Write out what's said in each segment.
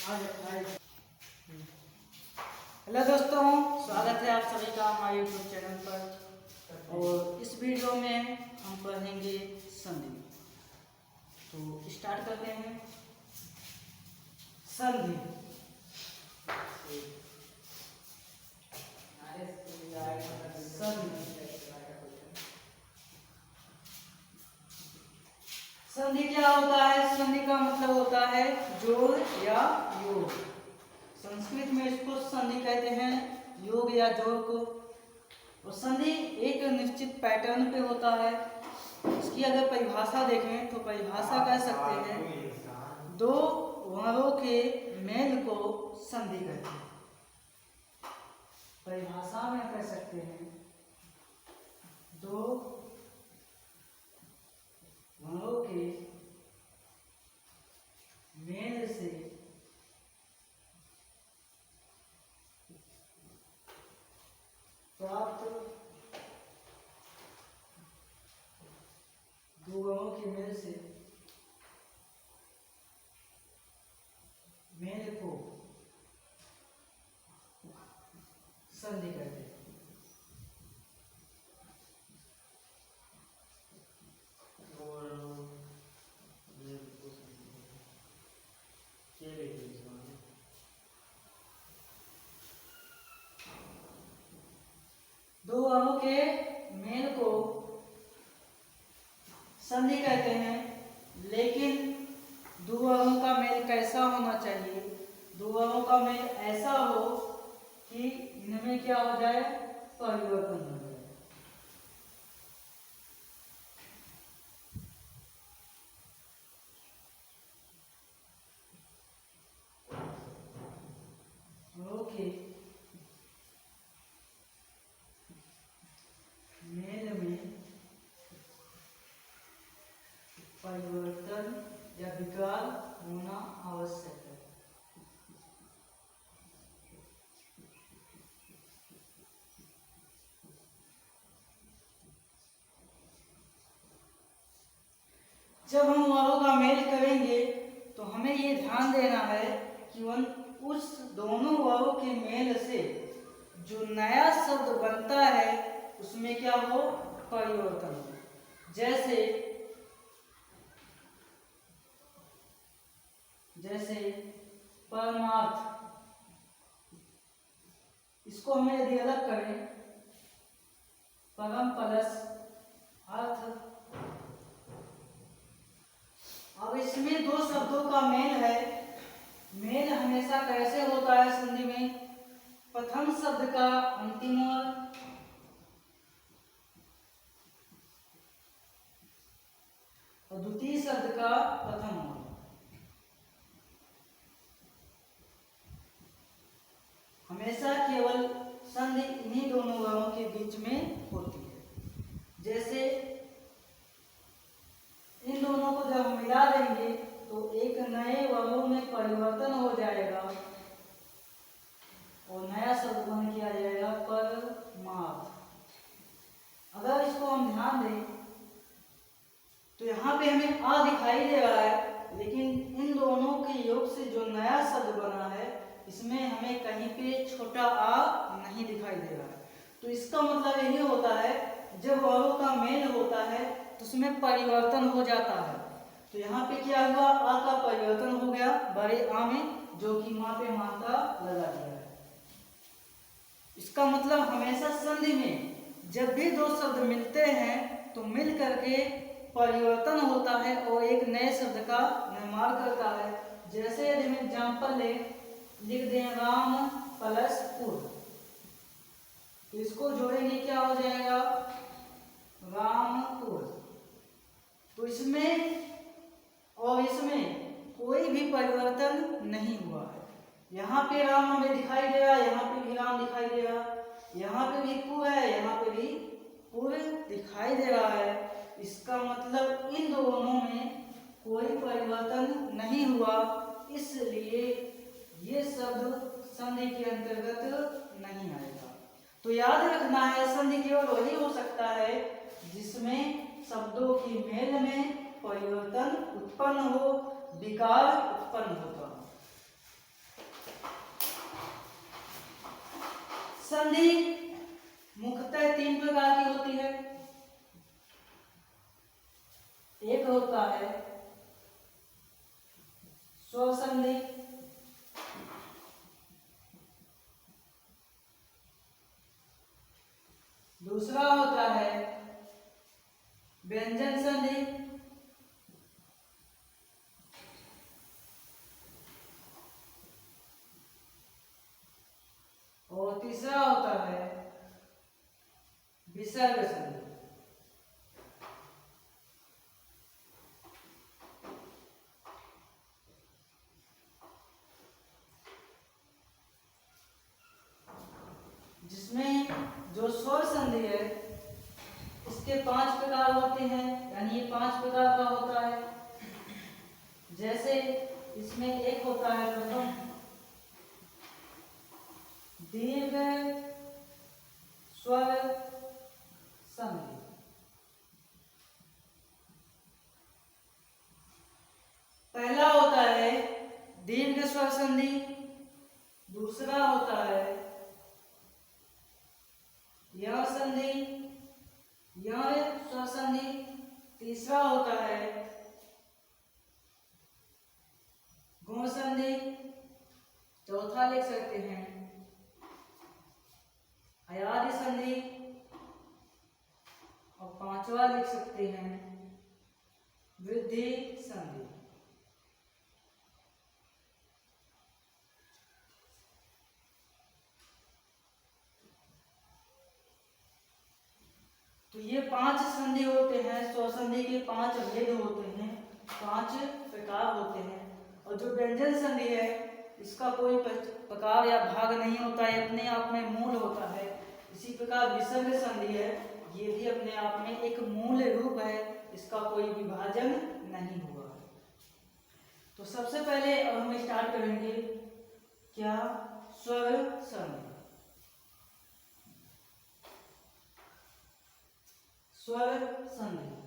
Hello दोस्तों, स्वागत है आप सभी का हमारे यूट्यूब चैनल पर। और इस वीडियो में हम पढ़ेंगे संधि। तो स्टार्ट करते हैं। संधि संधि क्या होता है? संधि का मतलब होता है जोड़ या योग। संस्कृत में इसको संधि कहते हैं, योग या जोड़ को। और संधि एक निश्चित पैटर्न पे होता है। इसकी अगर परिभाषा देखें तो परिभाषा कह सकते हैं दो वर्णों के मेल को संधि कहते हैं। परिभाषा में कह सकते हैं दो वर्णों के मेल से प्राप्त दो वर्णों के मेल से मेल को संधि कहते हैं। दो वर्णों के मेल को संधि कहते हैं। लेकिन दो वर्णों का मेल कैसा होना चाहिए? दो वर्णों का मेल ऐसा हो कि इनमें क्या हो जाए, परिवर्तन हो जाए। ओके, मेल में परिवर्तन या विकार होना आवश्यक है। जब हम वर्णों का मेल करेंगे तो हमें ये ध्यान देना है कि उस दोनों वर्णों के मेल से जो नया शब्द बनता है उसमें क्या हो, परिवर्तन हो। जैसे परमार्थ, इसको हमें यदि अलग करें, परम प्लस अर्थ। अब इसमें दो शब्दों का मेल है। मेल हमेशा कैसे होता है संधि में? प्रथम शब्द का अंतिम वर्ग और द्वितीय शब्द का प्रथम वर्ग। हमेशा केवल संधि इन्हीं दोनों वर्गों के बीच में होती है। जैसे इन दोनों को जब हम मिला देंगे तो एक नए वर्गों में परिवर्तन हो जाएगा और नया शब्द बन के आ जाएगा परमार्थ। अगर इसको हम ध्यान दें तो यहाँ पे हमें आ दिखाई दे रहा है, लेकिन इन दोनों के योग से जो नया शब्द बना है इसमें हमें कहीं पे छोटा आ नहीं दिखाई दे रहा है। तो इसका मतलब यही होता है जब वर्गों का मेल होता है तो उसमें परिवर्तन हो जाता है। तो यहाँ पे क्या हुआ, आ का परिवर्तन हो गया बड़े आ में, जो कि माँ पे मात्रा लगा दिया है। इसका मतलब हमेशा संधि में जब भी दो शब्द मिलते हैं तो मिल करके परिवर्तन होता है और एक नए शब्द का निर्माण करता है। जैसे यदि हम एग्जाम्पल ले लिख दें राम प्लस पुर, तो इसको जोड़ेंगे क्या हो जाएगा, रामपुर। तो इसमें और इसमें कोई भी परिवर्तन नहीं हुआ है। यहाँ पे राम हमें दिखाई दे रहा है, यहाँ पे भी राम दिखाई दे रहा है, यहाँ पे भी पुर है, यहाँ पे भी पुर दिखाई दे रहा है। इसका मतलब इन दोनों में कोई परिवर्तन नहीं हुआ, इसलिए ये शब्द संधि के अंतर्गत नहीं आएगा। तो याद रखना है संधि केवल वही हो सकता है जिसमें शब्दों की मेल में परिवर्तन उत्पन्न हो, विकार उत्पन्न होता हो। संधि मुख्यतः 3 प्रकार की होती है। एक होता है स्वर संधि, दूसरा होता है व्यंजन संधि, और तीसरा होता है विसर्ग संधि। जिसमें जो स्वर संधि है इसके 5 प्रकार होते हैं, यानी ये 5 प्रकार का होता है। जैसे इसमें एक होता है प्रथम दीर्घ स्वर संधि। पहला होता है दीर्घ स्वर संधि, दूसरा होता है यह संधि, यह स्वर संधि, तीसरा होता है गुण संधि, चौथा लिख सकते हैं अयादि संधि, और पांचवा लिख सकते हैं वृद्धि संधि। तो ये 5 संधि होते हैं, स्वर संधि के 5 भेद होते हैं, 5 प्रकार होते हैं। और जो व्यंजन संधि है इसका कोई प्रकार या भाग नहीं होता है, अपने आप में मूल होता है। इसी प्रकार विसर्ग संधि है, ये भी अपने आप में एक मूल रूप है, इसका कोई विभाजन नहीं हुआ। तो सबसे पहले अब हम स्टार्ट करेंगे क्या स्वर संधि। स्वर संधि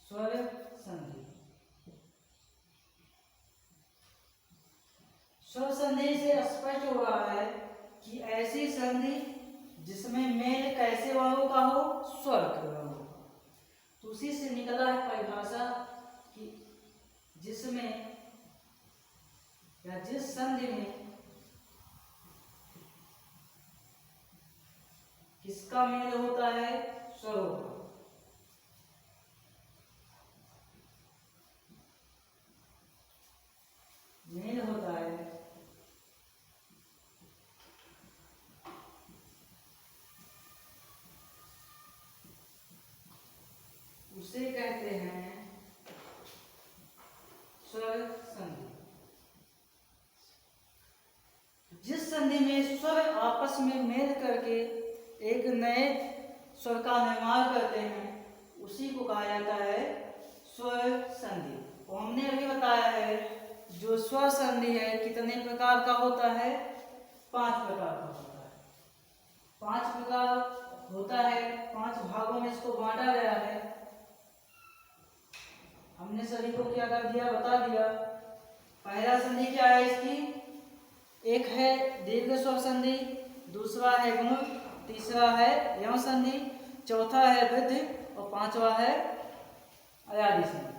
स्वर संधि स्वर संधि से स्पष्ट हो रहा है कि ऐसी संधि जिसमें मेल कैसे वालों का हो, स्वर का हो। तो उसी से निकला है परिभाषा कि जिसमें या जिस संधि में किसका मेल होता है, स्वरों का। मेल होता है उसे कहते हैं स्वर संधि। जिस संधि में स्वर आपस में मेल करके एक नए स्वर का निर्माण करते हैं उसी को कहा जाता है स्वर संधि। और हमने अभी बताया है जो स्वर संधि है कितने प्रकार का होता है, 5 प्रकार का होता है। 5 प्रकार होता है, 5 भागों में इसको बांटा गया है। हमने सभी को क्या कर दिया, बता दिया। पहला संधि क्या है इसकी, एक है दीर्घ स्वर संधि, दूसरा है गुण, तीसरा है यम संधि, चौथा है वृद्धि, और पांचवा है अयादि संधि।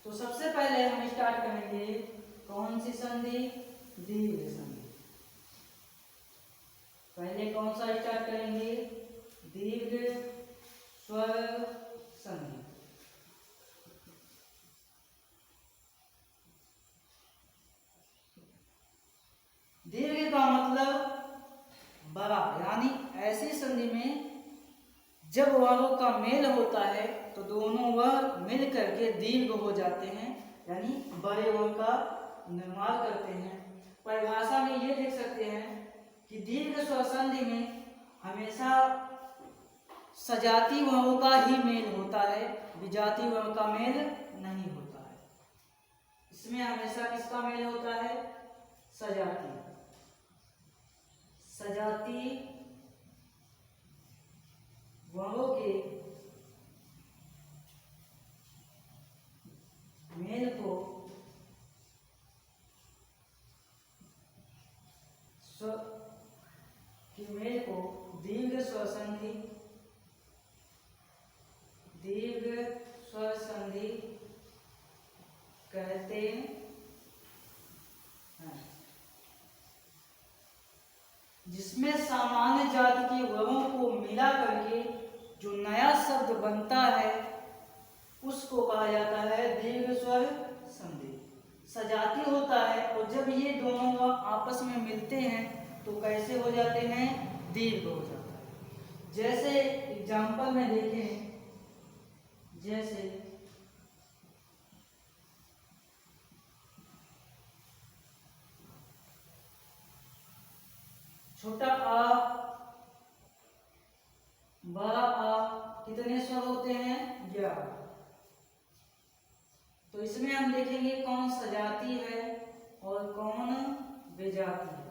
तो सबसे पहले हम स्टार्ट करेंगे कौन सी संधि, दीर्घ संधि। पहले कौन सा स्टार्ट करेंगे, दीर्घ स्वर संधि। दीर्घ का मतलब बड़ा, यानी ऐसी संधि में जब वर्णों का मेल होता है तो दोनों वर्ण मिल करके दीर्घ हो जाते हैं, यानी बड़े वर्ण का निर्माण करते हैं। परिभाषा में ये देख सकते हैं कि दीर्घ स्वर संधि में हमेशा सजाती वर्णों का ही मेल होता है, विजाती वर्ण का मेल नहीं होता है। इसमें हमेशा किसका मेल होता है, सजाती वर्णों के मेल को दीर्घ स्वर संधि कहते हैं। जिसमें सामान्य जाति के वर्गों को मिला करके जो नया शब्द बनता है उसको कहा जाता है दीर्घ स्वर संधि। सजाती होता है और जब ये दोनों आपस में मिलते हैं तो कैसे हो जाते हैं, दीर्घ हो जाता है। जैसे एग्जाम्पल में देखें, जैसे छोटा आ, बड़ा आ, कितने स्वर होते हैं, 11। तो इसमें हम देखेंगे कौन सजाती है और कौन बेजाती है।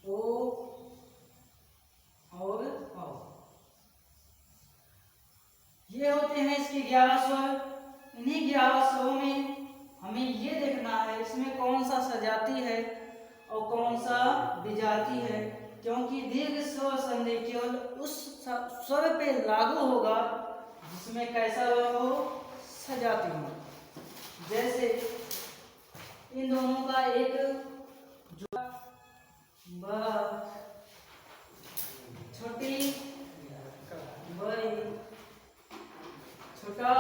ओ और औ, ये होते हैं इसके 11 स्वर। इन्हीं 11 स्वरों में हमें ये देखना है इसमें कौन सा सजाती है और कौन सा विजाती है, क्योंकि दीर्घ स्वर संधि केवल उस स्वर पे लागू होगा जिसमें कैसा हो, सजाती हो। जैसे इन दोनों का एक जो बड़ा, छोटी, बड़ी, छोटा,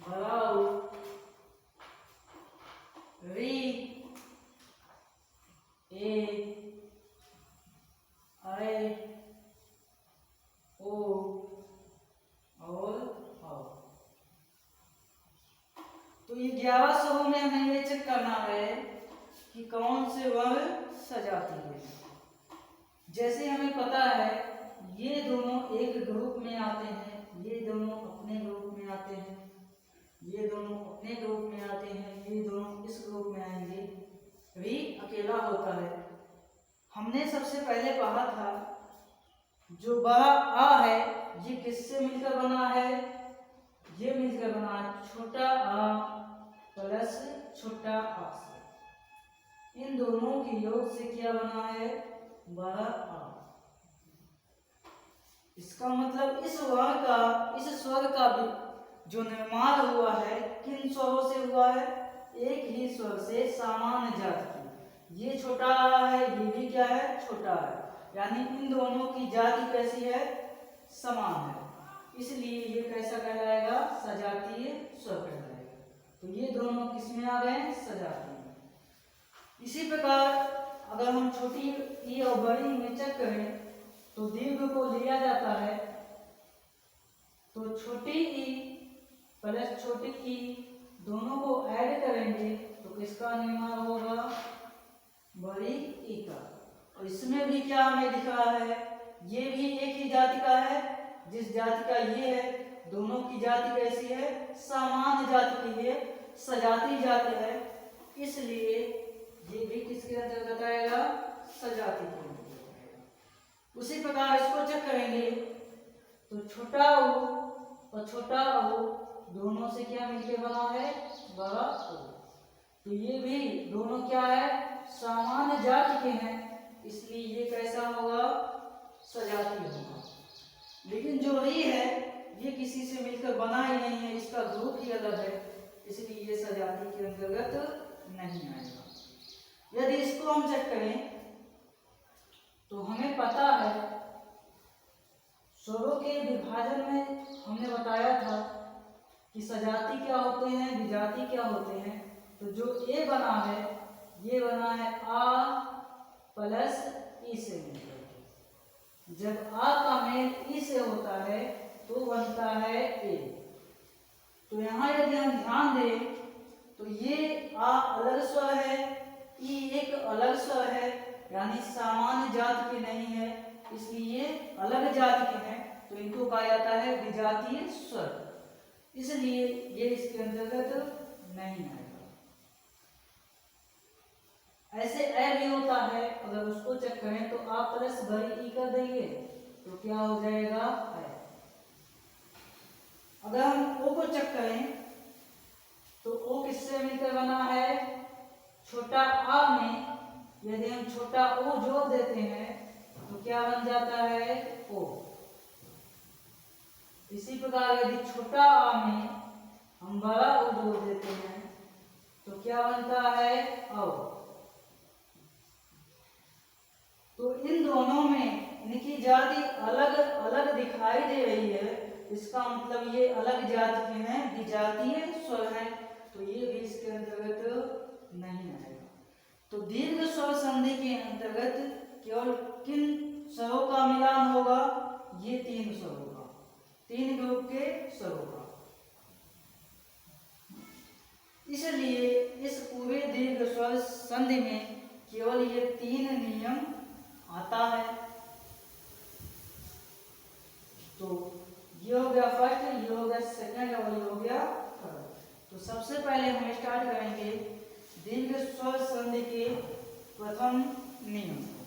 बड़ा, री, ए, आई, ओ और औ। तो ये 11 स्वरों में हमें ये चेक करना है कि कौन से वर्ण सजाती है। जैसे हमें पता है ये दोनों एक ग्रुप में आते हैं, ये दोनों अपने ग्रुप में आते हैं, ये दोनों अपने ग्रुप में आते हैं, ये दोनों इस ग्रुप में आएंगे, री अकेला होता है। हमने सबसे पहले पढ़ा था जो बड़ा आ है ये किससे मिलकर बना है, ये मिलकर बना है छोटा आ प्लस छोटा आ से। इन दोनों के योग से क्या बना है, बड़ा आ। इसका मतलब इस वर्ण का, इस स्वर का भी जो निर्माण हुआ है किन स्वरों से हुआ है, एक ही स्वर से सामान्य जाति की। ये छोटा है, ये भी क्या है, छोटा है, यानी इन दोनों की जाति कैसी है, समान है, इसलिए ये कैसा कहलाएगा, सजातीय स्वर कहलाएगा। तो ये दोनों किसमें आ गए, सजातीय। इसी प्रकार अगर हम छोटी ई और बड़ी में चेक करें तो दीर्घ को लिया जाता है, तो छोटी ई प्लस छोटी ई दोनों को ऐड करेंगे तो किसका निर्माण होगा, बड़ी ई का। और इसमें भी क्या हमें दिख रहा है, ये भी एक ही जाति का है, जिस जाति का ये है, दोनों की जाति कैसी है, सामान्य जाति की है, सजाती जाति है, इसलिए ये भी किसके अंतर्गत आएगा, सजाती के अंतर्गत आएगा। उसी प्रकार इसको चेक करेंगे तो छोटा ओ और छोटा ओ दोनों से क्या मिलकर बना है, बड़ा ओ। तो ये भी दोनों क्या है, सामान्य जाति के हैं, इसलिए ये कैसा होगा, सजाती होगा। लेकिन जो री है ये किसी से मिलकर बना ही नहीं है, इसका ग्रुप ही अलग है, इसलिए ये सजाती के अंतर्गत नहीं आएगा। यदि इसको हम चेक करें तो हमें पता है स्वरों के विभाजन में हमने बताया था कि सजाती क्या होते हैं, विजाती क्या होते हैं। तो जो ए बना है ये बना है आ प्लस ई से मिलकर। जब आ का मेल ई से होता है तो बनता है ए। तो यहाँ यदि हम ध्यान दें तो ये आ अलग स्वर है, ई एक अलग स्वर है, यानी सामान्य जाति के नहीं है, इसलिए अलग जाति के हैं, तो इनको कहा जाता है विजातीय स्वर, इसलिए ये इसके अंतर्गत नहीं आएगा। ऐसे ए भी होता है, अगर उसको चेक करें तो आ प्लस बड़ी ई कर देंगे तो क्या हो जाएगा, ए। अगर हम ओ को चेक करें तो ओ किससे मिलकर बना है, छोटा आ में यदि हम छोटा ओ जोड़ देते हैं तो क्या बन जाता है ओ। इसी प्रकार यदि छोटा आ में हम बड़ा उ जोड़ देते हैं तो क्या बनता है औ। तो इन दोनों में इनकी जाति अलग अलग दिखाई दे रही है, इसका मतलब ये अलग जाति के हैं, विजातीय स्वर हैं, तो ये भी इसके अंतर्गत नहीं आएगा। तो दीर्घ स्वर संधि के अंतर्गत केवल किन स्वरों का मिलान होगा, ये तीन स्वरों का, तीन ग्रुप के स्वरों का। इसलिए इस पूरे दीर्घ स्वर संधि में केवल ये तीन नियम आता है। तो ये हो गया फर्स्ट, ये हो गया सेकंड और ये हो गया थर्ड। तो सबसे पहले हम स्टार्ट करेंगे दीर्घ स्वर संधि के प्रथम नियम को।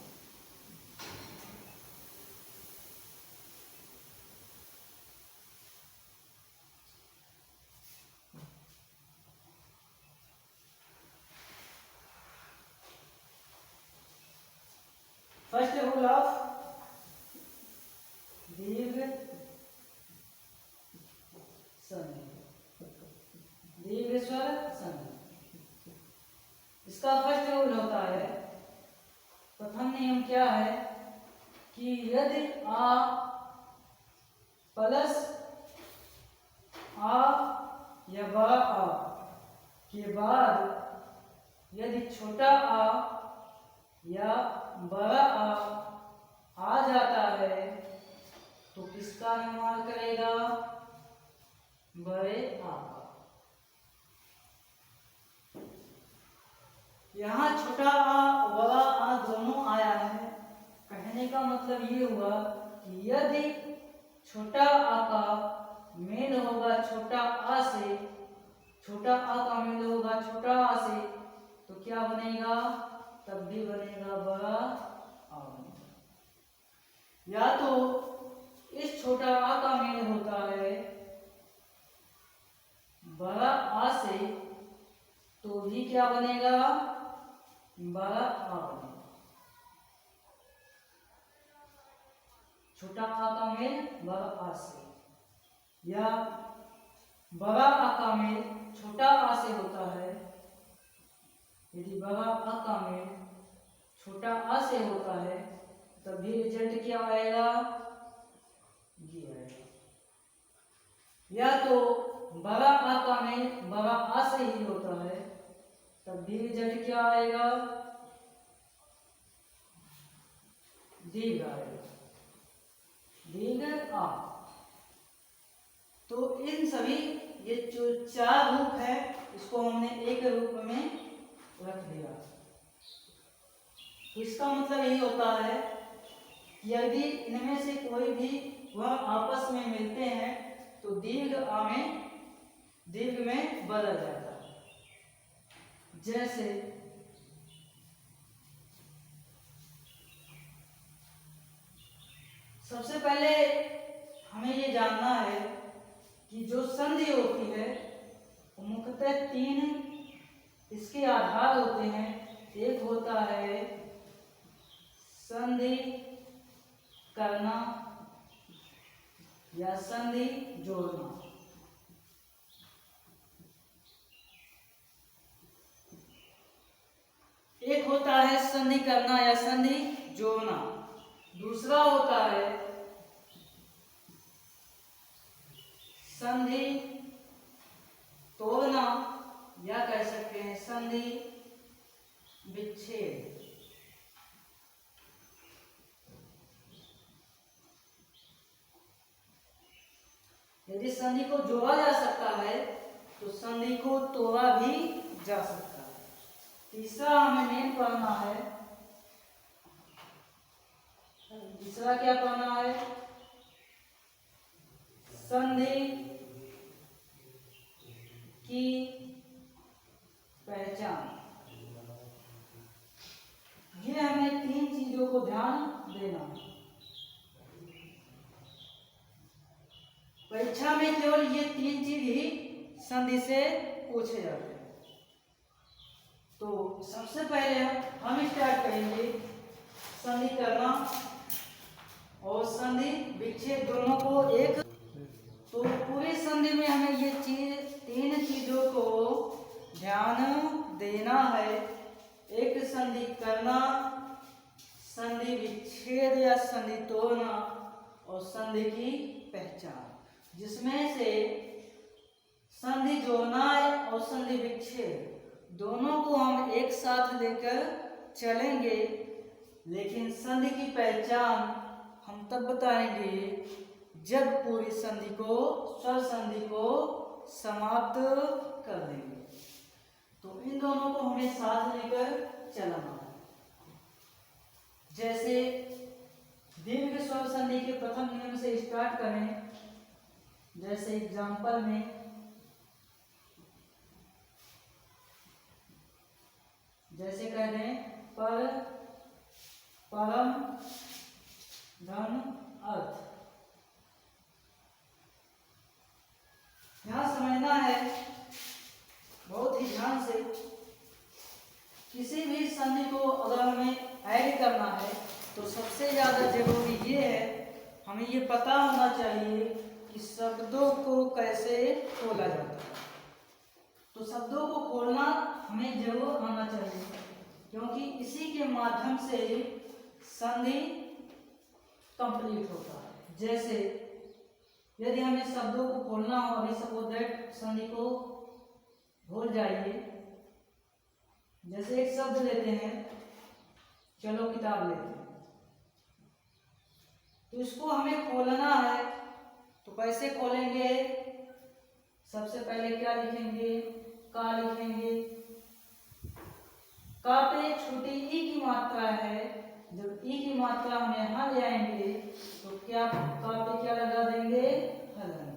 फर्स्ट रूल ऑफ दीर्घ संधि, दीर्घ स्वर संधि। इसका फर्स्ट रूल होता है, प्रथम नियम क्या है कि यदि आ प्लस आ या बड़ा आ के बाद यदि छोटा आ या बड़ा आ जाता है तो किसका निर्माण करेगा, बड़े आ का। यहाँ छोटा आ बड़ा आ दोनों आया है, कहने का मतलब ये हुआ कि यदि छोटा आ का मेल होगा छोटा आ से, छोटा आ का मेल होगा छोटा आ से, तो क्या बनेगा, तब भी बनेगा बड़ा आ बनेगा। या तो इस छोटा आ का मेल होता है बड़ा आ से, तो भी क्या बनेगा, बड़ा आ बनेगा। छोटा आ का मेल बड़ा आ से, या बड़ा आ का मेल छोटा आ से होता है, यदि बड़ा आ का मेल छोटा आ से होता है तब भी रिजल्ट क्या आएगा, ये आएगा। या तो बड़ा आ का मेल बड़ा आ से ही होता है तब भी रिजल्ट क्या आएगा, दीर्घ आएगा, दीर्घ आ। तो इन सभी ये जो चार रूप है इसको हमने एक रूप में रख दिया। तो इसका मतलब यही होता है कि यदि इनमें से कोई भी वह आपस में मिलते हैं तो दीर्घ आ में दीर्घ में बदल जाता है। जैसे सबसे पहले हमें ये जानना है कि जो संधि होती है वो मुख्यतः तीन इसके आधार होते हैं। एक होता है संधि करना या संधि जोड़ना, एक होता है संधि करना या संधि जोड़ना, दूसरा होता है संधि तोड़ना या कह सकते हैं संधि विच्छेद। यदि संधि को जोड़ा जा सकता है तो संधि को तोड़ा भी जा सकता है। तीसरा हमें मेन पढ़ना है, तीसरा क्या पढ़ना है, संधि की पहचान। ये हमें तीन चीजों को ध्यान देना। परीक्षा में केवल ये तीन चीज ही संधि से पूछे जाते हैं। तो सबसे पहले हम स्टार्ट करेंगे संधि करना और संधि विच्छेद दोनों को एक। तो पूरी संधि में हमें ये तीन चीजों को ध्यान देना है। एक संधि करना, संधि विच्छेद या संधि तोड़ना, और संधि की पहचान, जिसमें से संधि जोड़ना और संधि विच्छेद दोनों को हम एक साथ लेकर चलेंगे। लेकिन संधि की पहचान हम तब बताएंगे जब पूरी संधि को, स्वर संधि को समाप्त कर देंगे। तो इन दोनों को हमें साथ लेकर चलना है। जैसे दीर्घ स्वर संधि के प्रथम नियम से स्टार्ट करें। जैसे एग्जाम्पल में जैसे कह दें पर, परम, धन, अर्थ। यहां समझना है बहुत ही ध्यान से, किसी भी संधि को अगर हमें ऐड करना है तो सबसे ज्यादा जरूरी ये है, हमें ये पता होना चाहिए कि शब्दों को कैसे खोला जाता है। तो शब्दों को खोलना हमें जरूर आना चाहिए, क्योंकि इसी के माध्यम से संधि कंप्लीट होता है। जैसे यदि हमें शब्दों को खोलना हो, अभी सपोज दैट संधि को भूल जाइए। जैसे एक शब्द लेते हैं, चलो किताब लेते हैं, तो इसको हमें खोलना है। तो कैसे खोलेंगे? सबसे पहले क्या लिखेंगे? का लिखेंगे। का पे छोटी ई की मात्रा है, जब ई की मात्रा हम यहाँ ले आएंगे तो क्या का पे क्या लगा देंगे? हलन।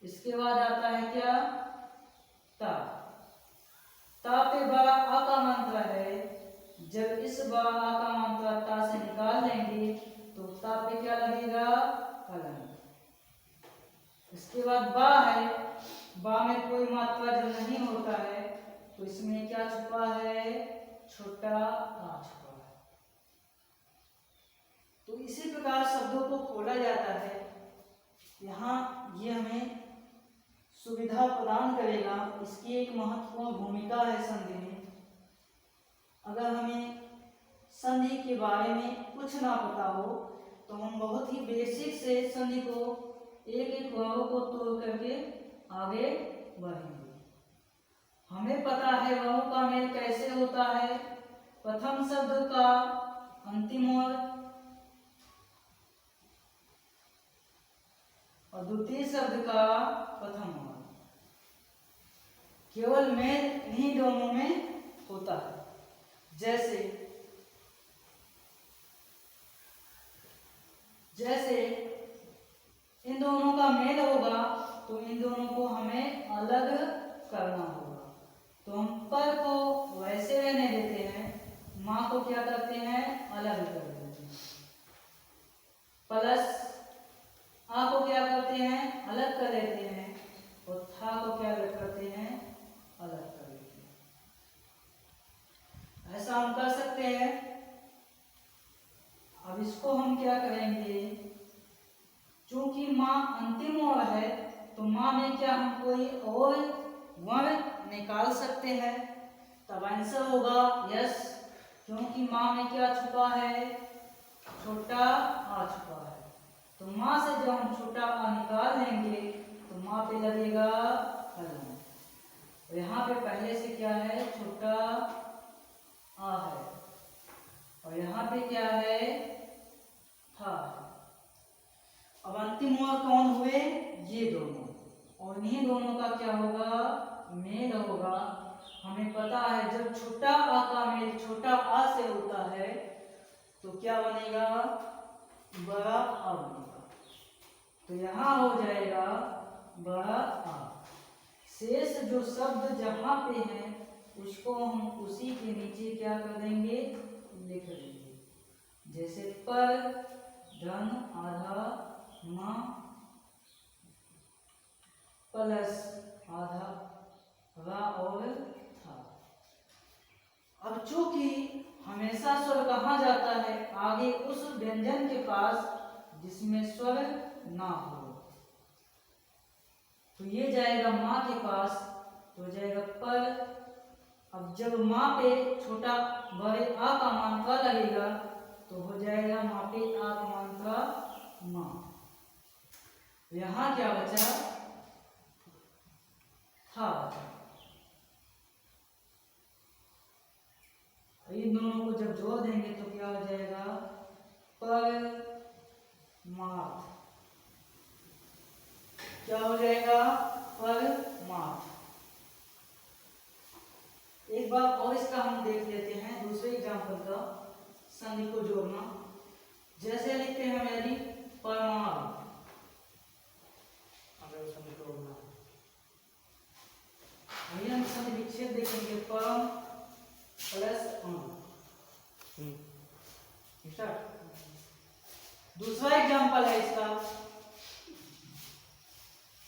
इसके बाद आता है क्या? ता। ता पे बा आ का मंत्र है, जब इस बा आ का मंत्र ता से निकाल लेंगे तो ता पे क्या लगेगा? हलन। इसके बाद बा है, बा में कोई मात्रा जब नहीं होता है तो इसमें क्या छुपा है? छोटा आ छुपा है। तो इसी प्रकार शब्दों को खोला जाता है। यहाँ ये हमें सुविधा प्रदान करेगा, इसकी एक महत्वपूर्ण भूमिका है संधि में। अगर हमें संधि के बारे में कुछ ना पता हो तो हम बहुत ही बेसिक से संधि को एक एक वर्णों को तोड़ करके आगे बढ़ेंगे। हमें पता है वर्णों का मेल कैसे होता है। प्रथम शब्द का अंतिम वर्ण और द्वितीय शब्द का प्रथम वर्ण, केवल मेल इन्हीं दोनों में होता है। जैसे इन दोनों का मेल होगा तो इन दोनों को हमें अलग करना होगा। तो हम पर को वैसे रहने देते हैं, माँ को क्या करते हैं? अलग कर देते हैं। प्लस आ को क्या करते हैं? अलग कर देते हैं। और था को क्या करते हैं? अलग कर देते हैं। ऐसा हम कर सकते हैं। अब इसको हम क्या करेंगे? चूंकि माँ अंतिम वर्ण है तो माँ में क्या हम कोई और वर्ण निकाल सकते हैं? तब आंसर होगा यस, क्योंकि माँ में क्या छुपा है? छोटा आ छुपा है। तो माँ से जब हम छोटा आ निकाल लेंगे तो माँ पे लगेगा हलन। तो यहाँ पे पहले से क्या है? छोटा आ है, और यहाँ पे क्या है? था। अब अंतिम वर्ण कौन हुए? ये दोनों, और इन्हीं दोनों का क्या होगा? मेल होगा। हमें पता है जब छोटा आ का मेल छोटा आ से होता है तो क्या बनेगा? बड़ा आ बनेगा। तो यहाँ हो जाएगा बड़ा आ। शेष जो शब्द जहाँ पे हैं उसको हम उसी के नीचे क्या कर देंगे? लिख देंगे। जैसे पर, धन, आधा, माँ, प्लस आधा, रा और था। अब चूंकि हमेशा स्वर कहाँ जाता है? आगे उस व्यंजन के पास जिसमें स्वर ना हो। तो ये जाएगा माँ के पास, तो जाएगा पर। अब जब माँ पे छोटा बड़े आ का मात्रा लगेगा तो हो जाएगा माँ पे आ का मात्रा माँ। यहाँ क्या बचा? था बचा। इन दोनों को जब जोड़ देंगे तो क्या हो जाएगा? पर माथ। क्या हो जाएगा? पर माथ। एक बार और इसका हम देख लेते हैं दूसरे एग्जाम्पल का, संधि को जोड़ना। जैसे लिखते हैं हम यदि परमाणु, अगर संधि जोड़ना, हम संधि विच्छेद देखेंगे, परम प्लस अणु। दूसरा एग्जाम्पल है इसका।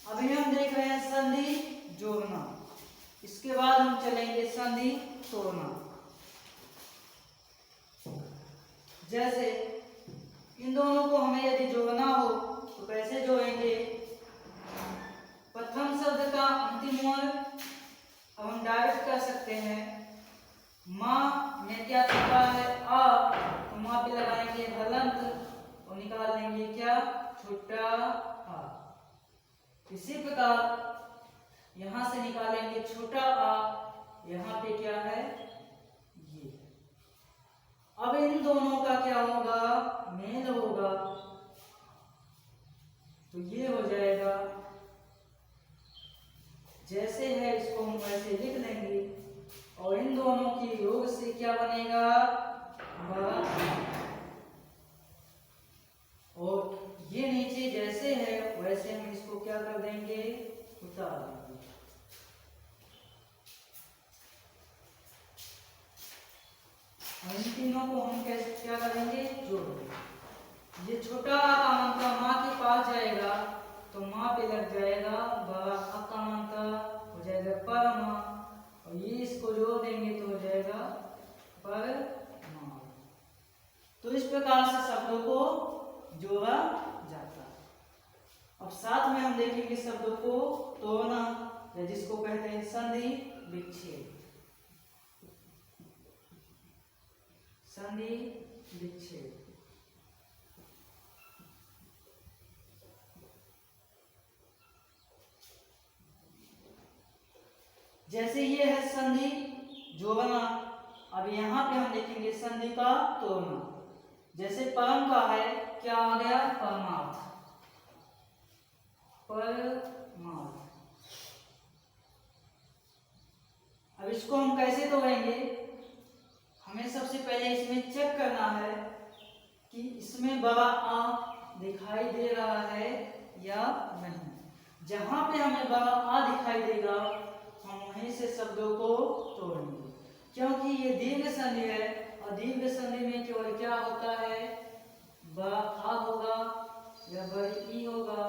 अभी हम देख रहे हैं संधि जोड़ना, इसके बाद हम चलेंगे संधि तोड़ना। जैसे इन दोनों को हमें यदि जोड़ना हो तो कैसे जोड़ेंगे? प्रथम शब्द का अंतिम वर्ण अब हम डायरेक्ट कर सकते हैं। माँ में क्या छुपा है? आ, तो माँ पे लगाएंगे हलंत और निकाल लेंगे क्या? छोटा आ। इसी प्रकार यहां से निकालेंगे छोटा आ, यहाँ पे क्या है? ये। अब इन दोनों का क्या होगा? मेल होगा, तो ये हो जाएगा। जैसे है इसको हम वैसे लिख लेंगे और इन दोनों की योग से क्या बनेगा? और ये नीचे जैसे है वैसे हम इसको क्या कर देंगे? उतार देंगे। इन तीनों को हम कैसे क्या करेंगे? जोड़ देंगे। ये छोटा आ का मंत्र माँ के पास जाएगा तो माँ पे लग जाएगा बड़ा आ का मंत्र, हो जाएगा परमा, और ये इसको जोड़ देंगे तो हो जाएगा पर माँ। तो इस प्रकार से शब्दों को जोड़ा जाता है। अब साथ में हम देखेंगे शब्दों को तोड़ना, या जिसको कहते हैं संधि विच्छेद। संधि विच्छेद। जैसे ये है संधि जोड़ना, अब यहाँ पे हम देखेंगे संधि का तोड़ना। जैसे परम का है, क्या आ गया? परमार्थ। परमार्थ। अब इसको हम कैसे तोड़ेंगे? हमें सबसे पहले इसमें चेक करना है कि इसमें बड़ा आ दिखाई दे रहा है या नहीं। जहां पे हमें बड़ा आ दिखाई देगा हम वहीं से शब्दों को तोड़ेंगे, क्योंकि ये दीर्घ संधि है और दीर्घ संधि में केवल क्या होता है? बड़ा आ होगा या बड़ी ई होगा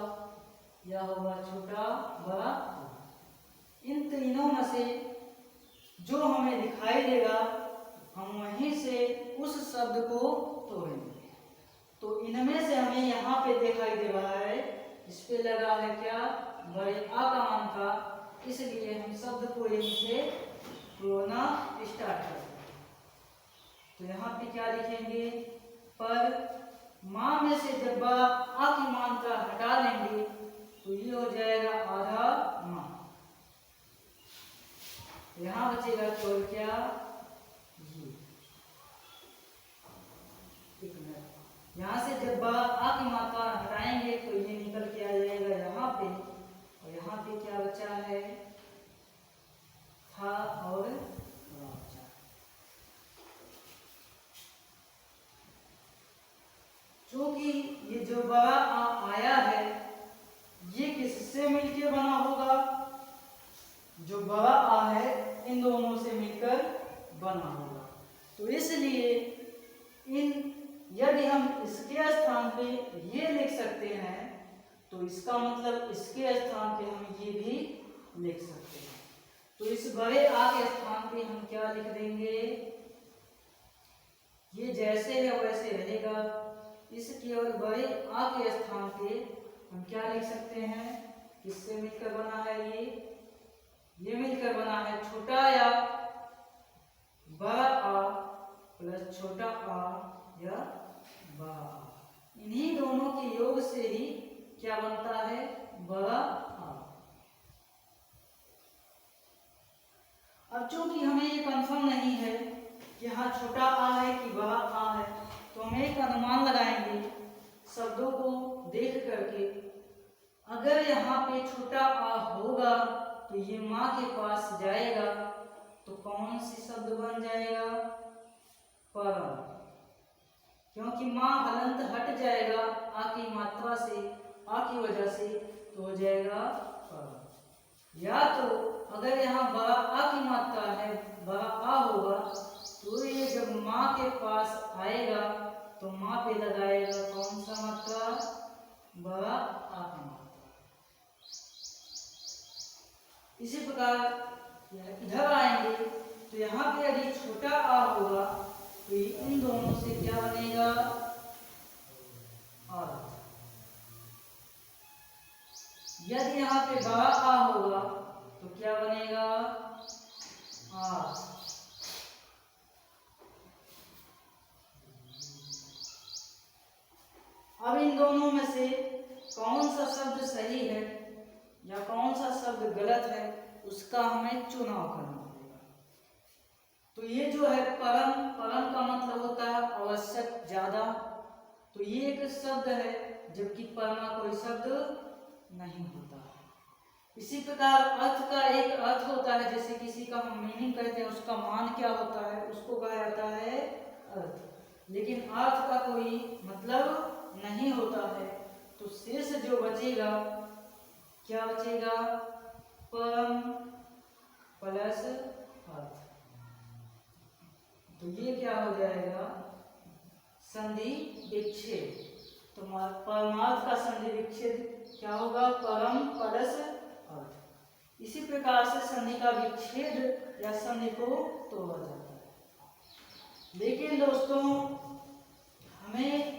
या होगा छोटा बड़ा आ। इन तीनों में से जो हमें दिखाई देगा हम वहीं से उस शब्द को तोड़ेंगे। तो इनमें से हमें यहाँ पे दिखाई दे रहा है, इस पे लगा है क्या? बड़े आ का मान का, इसलिए हम शब्द को यहीं से तोड़ना स्टार्ट करते हैं। तो यहाँ पे क्या लिखेंगे? पर माँ में से जब बड़ा आ की मात्रा हटा लेंगे तो ये हो जाएगा आधा माँ। यहाँ बचेगा केवल क्या? यहाँ से जब बड़ा आ की मात्रा हटाएंगे तो ये निकल के आ जाएगा यहाँ पे, और यहाँ पे क्या बचा है? था और बचा। क्योंकि ये जो बड़ा आ आया है ये किससे मिलकर बना होगा? जो बड़ा आ है इन दोनों से मिलकर बना होगा। तो इसलिए इन यदि हम इसके स्थान पे ये लिख सकते हैं तो इसका मतलब इसके स्थान पे हम ये भी लिख सकते हैं। तो इस बड़े आ के स्थान पे हम क्या लिख देंगे? ये जैसे है वैसे रहेगा, इस केवल बड़े आ के स्थान पे हम क्या लिख सकते हैं, किससे मिलकर बना है ये मिलकर बना है छोटा या बड़ा आ प्लस छोटा आ या बड़ा आ। इन्हीं दोनों के योग से ही क्या बनता है, बड़ा आ। अब चूंकि हमें ये कंफर्म नहीं है कि हाँ छोटा आ है कि बड़ा आ है, तो हम एक अनुमान लगाएंगे शब्दों को देख करके। अगर यहाँ पे छोटा आ होगा तो ये माँ के पास जाएगा, तो कौन सी शब्द बन जाएगा, परम। क्योंकि माँ हलंत हट जाएगा आ की मात्रा से, आ की वजह से, तो हो जाएगा परम। या तो अगर यहाँ बड़ा आ की मात्रा है, बड़ा आ होगा, तो ये जब माँ के पास आएगा तो माँ पे लगाएगा कौन सा मात्रा, बड़ा आ की मात्रा। इसी प्रकार इधर आएंगे तो यहाँ पे यदि छोटा आ होगा तो इन दोनों से क्या बनेगा, अर्थ। यदि यहाँ पे बड़ा आ होगा तो क्या बनेगा, अर्थ। अब इन दोनों में से कौन सा शब्द सही है या कौन सा शब्द गलत है, उसका हमें चुनाव करना पड़ेगा। तो ये जो है परम, परम का मतलब होता है आवश्यक, ज्यादा। तो ये एक शब्द है, जबकि परमा कोई शब्द नहीं होता। इसी प्रकार अर्थ का एक अर्थ होता है, जैसे किसी का हम मीनिंग कहते हैं, उसका मान क्या होता है, उसको कहा जाता है अर्थ। लेकिन अर्थ का कोई मतलब नहीं होता है। तो शेष जो बचेगा, क्या बचेगा, परम प्लस अर्थ। तो ये क्या हो जाएगा, संधि विच्छेद। तो परमार्थ का संधि विच्छेद क्या होगा, परम प्लस अर्थ। इसी प्रकार से संधि का विच्छेद या संधि को तोड़ा जाता है। लेकिन दोस्तों, हमें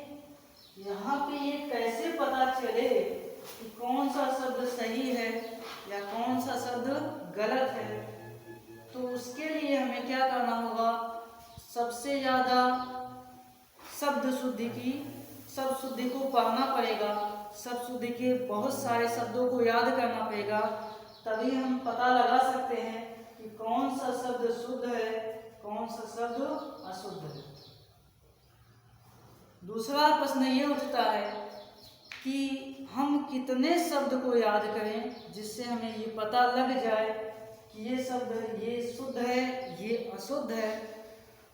यहाँ पे ये कैसे पता चले कि कौन सा शब्द सही है या कौन सा शब्द गलत है, तो उसके लिए हमें क्या करना होगा, सबसे ज्यादा शब्द शुद्धि को पढ़ना पड़ेगा। शब्द शुद्धि के बहुत सारे शब्दों को याद करना पड़ेगा, तभी हम पता लगा सकते हैं कि कौन सा शब्द शुद्ध है, कौन सा शब्द अशुद्ध है। दूसरा प्रश्न ये उठता है कि हम कितने शब्द को याद करें जिससे हमें ये पता लग जाए कि ये शब्द ये शुद्ध है, ये अशुद्ध है।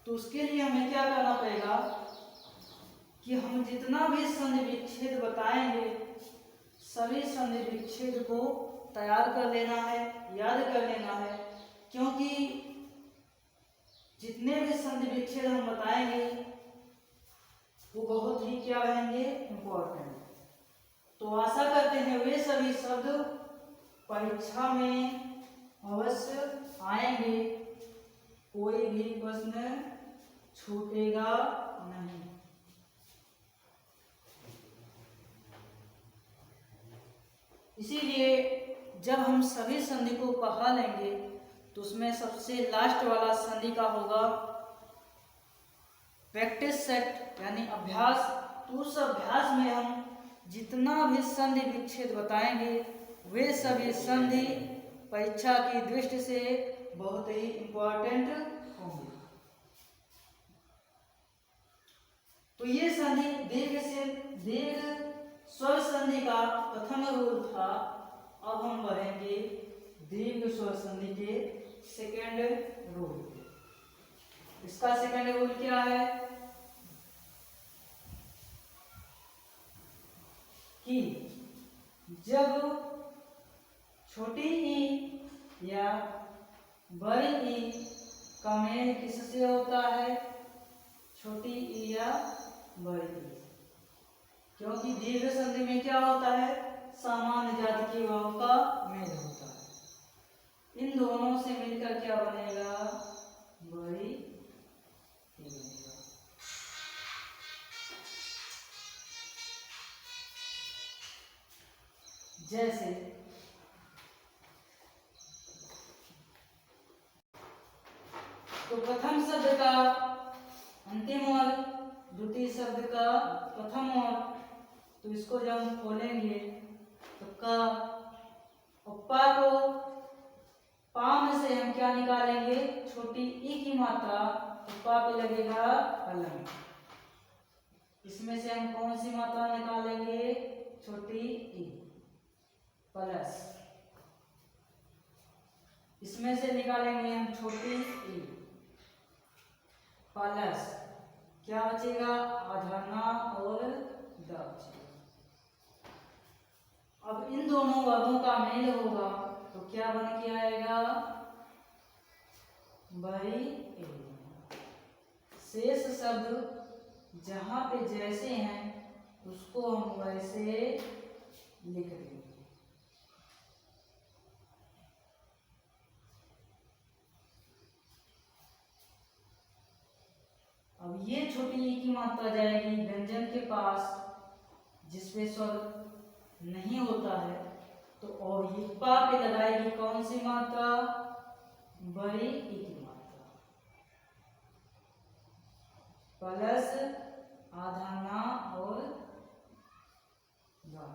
तो उसके लिए हमें क्या करना पड़ेगा कि हम जितना भी संधि विच्छेद बताएंगे, सभी संधि विच्छेद को तैयार कर लेना है, याद कर लेना है। क्योंकि जितने भी संधि विच्छेद हम बताएंगे वो बहुत ही क्या रहेंगे, इम्पोर्टेंट। तो आशा करते हैं वे सभी शब्द परीक्षा में अवश्य आएंगे, कोई भी प्रश्न छूटेगा नहीं। इसीलिए जब हम सभी संधि को पढ़ा लेंगे तो उसमें सबसे लास्ट वाला संधि का होगा प्रैक्टिस सेट, यानी अभ्यास। तो उस अभ्यास में हम जितना भी संधि विच्छेद बताएंगे वे सभी संधि परीक्षा की दृष्टि से बहुत ही इम्पोर्टेंट होंगे। तो ये संधि दीर्घ स्वर संधि का प्रथम रूल था। अब हम बढ़ेंगे दीर्घ स्वर संधि के सेकेंड रूल। इसका सेकेंड रूल क्या है कि जब छोटी ई या बड़ी ई का मेल किससे होता है, छोटी ई या बड़ी ई। क्योंकि दीर्घ संधि में क्या होता है, सामान्य जाति के भाव का मेल होता है। इन दोनों से मिलकर क्या बनेगा, बड़ी ई बनेगा। जैसे तो प्रथम शब्द का अंतिम और द्वितीय शब्द का प्रथम और, तो इसको जब हम खोलेंगे तो का और पा को पा में से हम क्या निकालेंगे, छोटी ई की मात्रा, तो पा पे लगेगा पलंग। इसमें से हम कौन सी मात्रा निकालेंगे, छोटी ई प्लस, इसमें से निकालेंगे हम छोटी ई प्लस, क्या बचेगा, आधाना और द बचेगा। अब इन दोनों वर्गों का मेल होगा तो क्या बन के आएगा, बड़ी ए। शेष शब्द जहां पे जैसे हैं उसको हम वैसे लिख देंगे। अब ये छोटी ई की मात्रा जाएगी व्यंजन के पास जिसमें स्वर नहीं होता है, तो और ये पा पे लगाएगी कौन सी मात्रा, बड़ी ई की मात्रा प्लस आधाना और वा।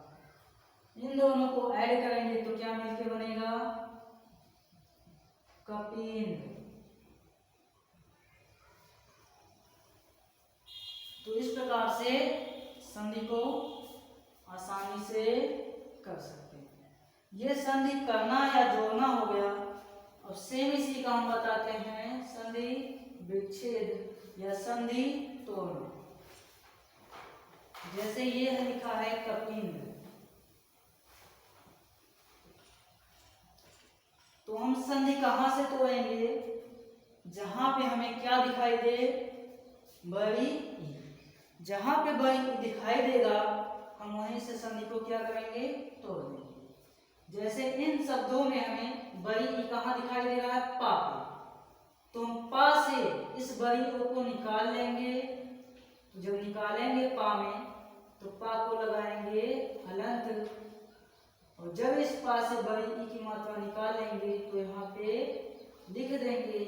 इन दोनों को ऐड करेंगे तो क्या मिलके बनेगा, कपिन। तो इस प्रकार से संधि को आसानी से कर सकते हैं। ये संधि करना या जोड़ना हो गया। अब सेम इसी का हम बताते हैं संधि विच्छेद या संधि तोड़ना। जैसे ये लिखा है कपिंद, तो हम संधि कहां से तोड़ेंगे, जहां पे हमें क्या दिखाई दे, बड़ी ई। जहां पे बड़ी ई दिखाई देगा हम वहीं से संधि को क्या करेंगे, तोड़ देंगे। जैसे इन शब्दों में हमें बड़ी ई कहाँ दिखाई दे रहा है, पा पे, तो हम पा से इस बड़ी ओ को निकाल लेंगे। तो जब निकालेंगे पा में तो पा को लगाएंगे हलंत, और जब इस पा से बड़ी ई की मात्रा निकालेंगे तो यहाँ पे लिख देंगे।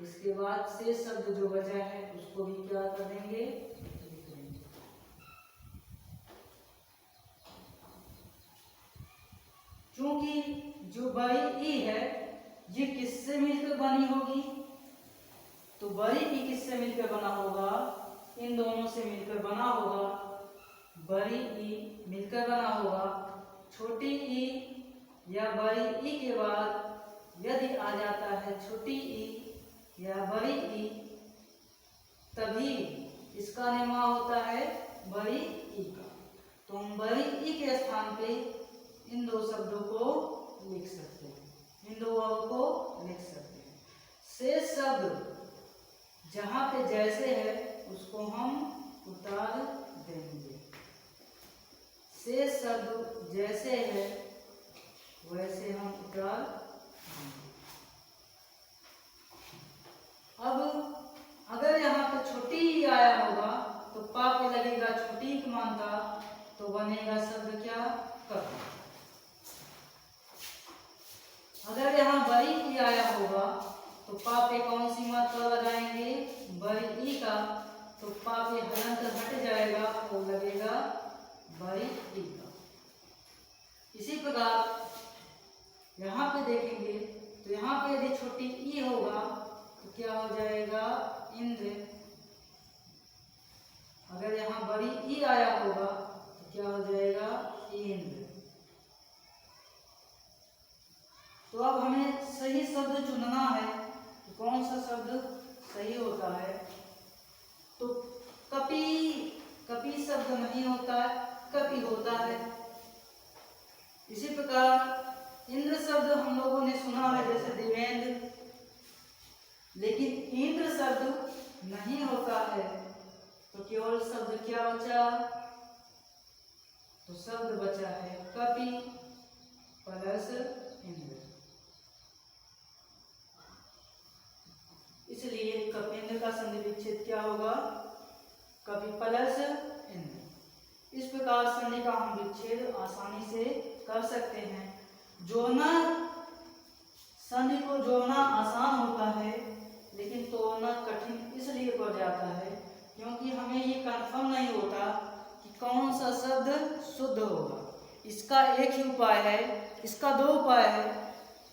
इसके बाद से शब्द जो बचा है उसको भी क्या कर देंगे, लिख देंगे। क्योंकि जो बड़ी ई है ये किससे मिलकर बनी होगी, तो बड़ी ई किससे मिलकर बना होगा, इन दोनों से मिलकर बना होगा। बड़ी ई मिलकर बना होगा, छोटी ई या बड़ी ई के बाद यदि आ जाता है छोटी ई या बड़ी ई, तभी इसका निर्माण होता है बड़ी ई का। तो हम बड़ी ई के स्थान पे इन दो शब्दों को लिख सकते हैं, इन दो वर्गों को लिख सकते हैं। शेष शब्द जहां पे जैसे है उसको हम उतार देंगे। शेष शब्द जैसे है वैसे हम उतार देंगे। अब अगर यहाँ पे छोटी ई आया होगा तो पा पे लगेगा छोटी की मात्रा, तो बनेगा शब्द क्या, कप। अगर यहाँ बड़ी ई आया होगा तो पा पे कौन सी मात्रा लगाएंगे, बड़ी ई का, तो पा पे हलंत हट जाएगा और लगेगा बड़ी ई का। इसी प्रकार यहाँ पे देखेंगे तो यहाँ पे यदि छोटी ई होगा तो क्या हो जाएगा, इंद्र। अगर यहाँ बड़ी ई आया होगा तो क्या हो जाएगा, इंद्र। तो अब हमें सही शब्द चुनना है कि कौन सा शब्द सही होता है। तो कपि, कपि शब्द नहीं होता है, कपि होता है। इसी प्रकार इंद्र शब्द हम लोगों ने सुना है जैसे देवेंद्र, लेकिन इंद्र शब्द नहीं होता है। तो केवल शब्द क्या बचा, तो शब्द बचा है कपि प्लस इंद्र। इसलिए कपिंद्र का संधि विच्छेद क्या होगा, कपि प्लस इंद्र। इस प्रकार संधि का हम विच्छेद आसानी से कर सकते हैं। जोड़ना, संधि को जोड़ना आसान होता है लेकिन तोड़ना कठिन इसलिए पड़ जाता है क्योंकि हमें ये कंफर्म नहीं होता कि कौन सा शब्द शुद्ध होगा। इसका एक ही उपाय है, इसका दो उपाय है।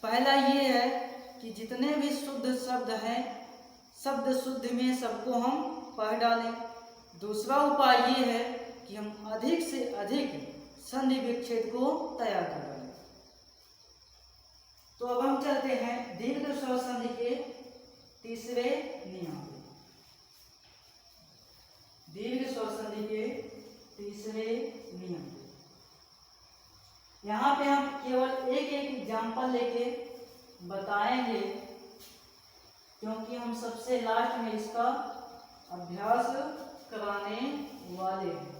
पहला ये है कि जितने भी शुद्ध शब्द हैं, शब्द शुद्ध में सबको हम पढ़ डालें। दूसरा उपाय ये है कि हम अधिक से अधिक संधि विच्छेद को तैयार कर डालें। तो अब हम चलते हैं दीर्घ स्वर संधि के तीसरे नियम पे। दीर्घ स्वर संधि के तीसरे नियम पे यहाँ पे हम केवल एक एक एग्जाम्पल लेके बताएंगे क्योंकि हम सबसे लास्ट में इसका अभ्यास कराने वाले हैं।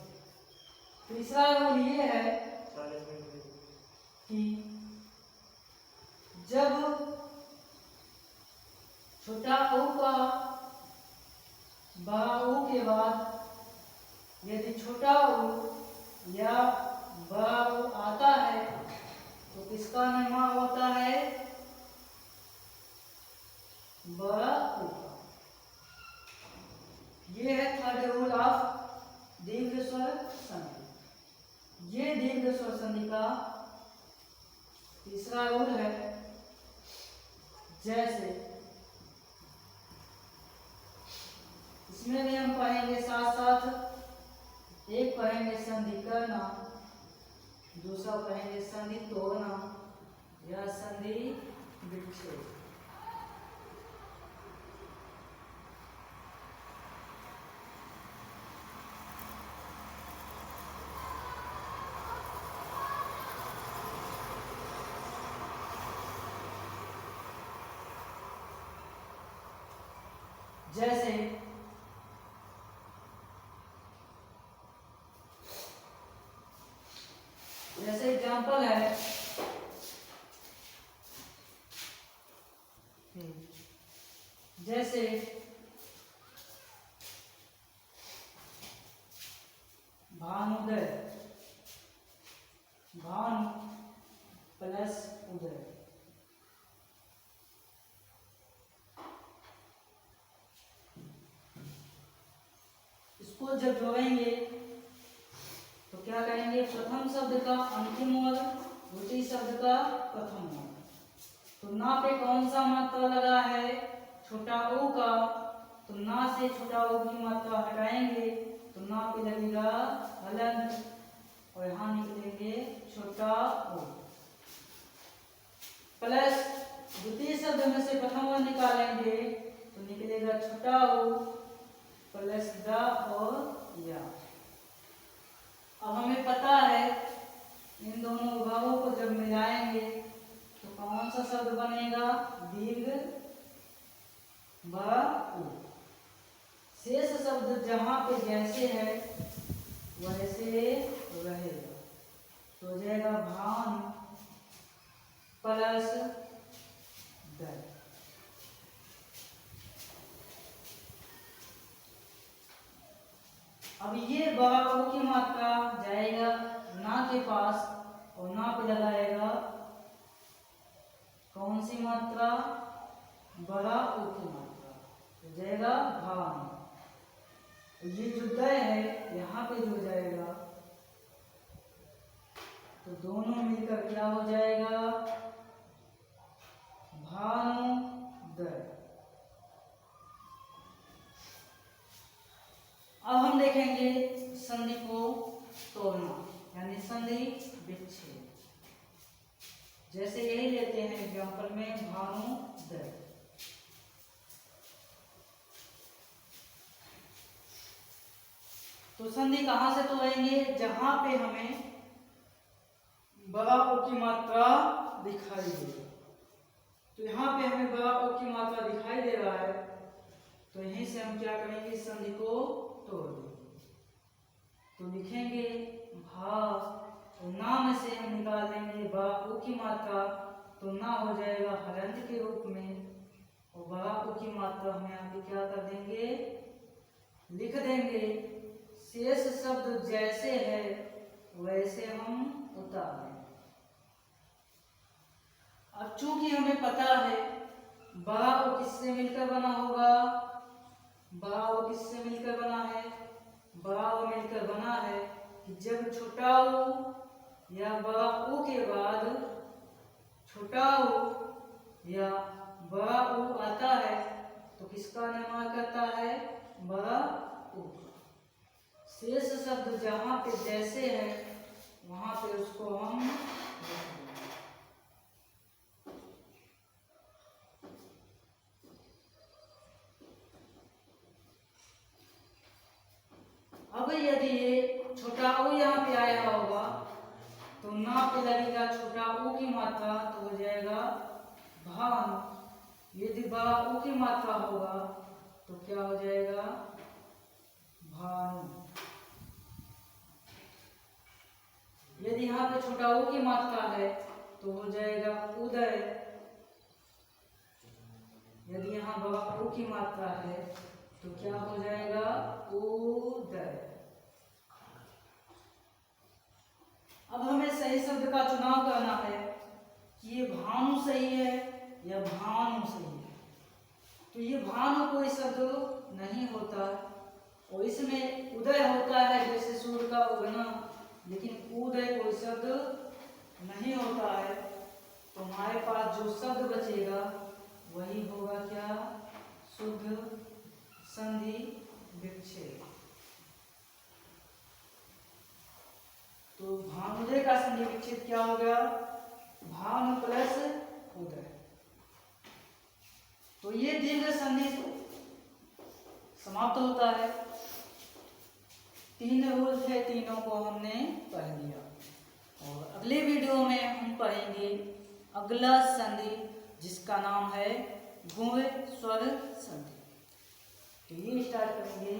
तीसरा रूल ये है कि जब छोटा ऊ का बड़ा ऊ के बाद यदि छोटा ऊ या बड़ा ऊ आता है तो किसका निर्माण होता है? बड़ा ऊ का। ये है थर्ड रूल ऑफ दीर्घ स्वर संधि। ये दीर्घ स्वर संधि का तीसरा रूल है। जैसे इसमें भी हम पढ़ेंगे साथ साथ, एक पढ़ेंगे संधि करना, दूसरा पढ़ेंगे संधि तोड़ना या संधि विच्छेद। जैसे एग्जाम्पल है, जैसे भानुदय, भानु प्लस उदय। इसको जब जोड़ेंगे तो क्या कहेंगे? प्रथम शब्द का अंतिम वर्ग, द्वितीय शब्द का प्रथम वर्ग। तो ना पे कौन सा मात्रा लगा है? छोटा ऊ का। तो ना से छोटा ऊ की मात्रा हटाएंगे तो ना पे लगेगा हलंत और यहाँ निकलेंगे छोटा ऊ प्लस द्वितीय शब्द में से प्रथम वर्ग निकालेंगे तो निकलेगा छोटा ऊ प्लस द और या। अब हमें पता है इन दोनों भावों को जब मिलाएंगे तो कौन सा शब्द बनेगा? दीर्घ बड़ा ऊ। शेष शब्द जहां पे जैसे है वैसे रहेगा तो हो जाएगा भान प्लस द। अब ये बड़ा ऊ की मात्रा जाएगा ना के पास और ना पे लगाएगा कौन सी मात्रा? बड़ा ऊ की मात्रा, तो जाएगा भान। ये जो दय है यहाँ पे जुड़ जाएगा तो दोनों मिलकर क्या हो जाएगा? भानु दय। अब हम देखेंगे संधि को तोड़ना यानी संधि विच्छेद। जैसे यही लेते हैं एग्जाम्पल में भानु दय। तो संधि कहां से तोड़ेंगे? जहां पे हमें बड़ा ऊ की मात्रा दिखाई दे। तो यहाँ पे हमें बड़ा ऊ की मात्रा दिखाई दे रहा है तो यहीं से हम क्या करेंगे? संधि को तोड़ देंगे। तो लिखेंगे भा, तो ना में से हम निकाल देंगे बड़ा ऊ की मात्रा तो ना हो जाएगा हलंत के रूप में और बड़ा ऊ की मात्रा हम यहाँ पे क्या कर देंगे? लिख देंगे। शेष शब्द जैसे है वैसे हम उतारें। अब चूंकि हमें पता है बड़ा ऊ किससे मिलकर बना होगा, बड़ा ऊ किससे मिलकर बना है, बड़ा ऊ मिलकर बना है कि जब छोटा ऊ या बड़ा ऊ के बाद छोटा ऊ या बड़ा ऊ आता है तो किसका निर्माण करता है, बड़ा ऊ। शेष शब्द जहाँ पे जैसे है वहां पे उसको हम लिख देंगे। अब यदि ये छोटा ऊ यहाँ पे आया होगा तो ना पे लगेगा छोटा ऊ की मात्रा तो हो जाएगा भानु। यदि बड़ा ऊ की मात्रा होगा तो क्या हो जाएगा, भानु। यदि यहाँ पे छोटा ऊ की मात्रा है तो हो जाएगा उदय। यदि यहाँ बड़ा ऊ की मात्रा है तो क्या हो जाएगा, उदय। अब हमें सही शब्द का चुनाव करना है कि ये भानु सही है या भानु सही है। तो ये भानु कोई शब्द नहीं होता और इसमें उदय होता है जैसे सूर्य का उगना, लेकिन उदय कोई शब्द नहीं होता है। तो हमारे पास जो शब्द बचेगा वही होगा क्या, शुद्ध संधि विच्छेद। तो भानुदय का संधि विच्छेद क्या हो गया, भानु प्लस उदय। तो ये दीर्घ संधि समाप्त होता है। 3 रूल थे, तीनों को हमने पढ़ लिया और अगले वीडियो में हम पढ़ेंगे अगला संधि जिसका नाम है गुण स्वर संधि। तो ये स्टार्ट करेंगे।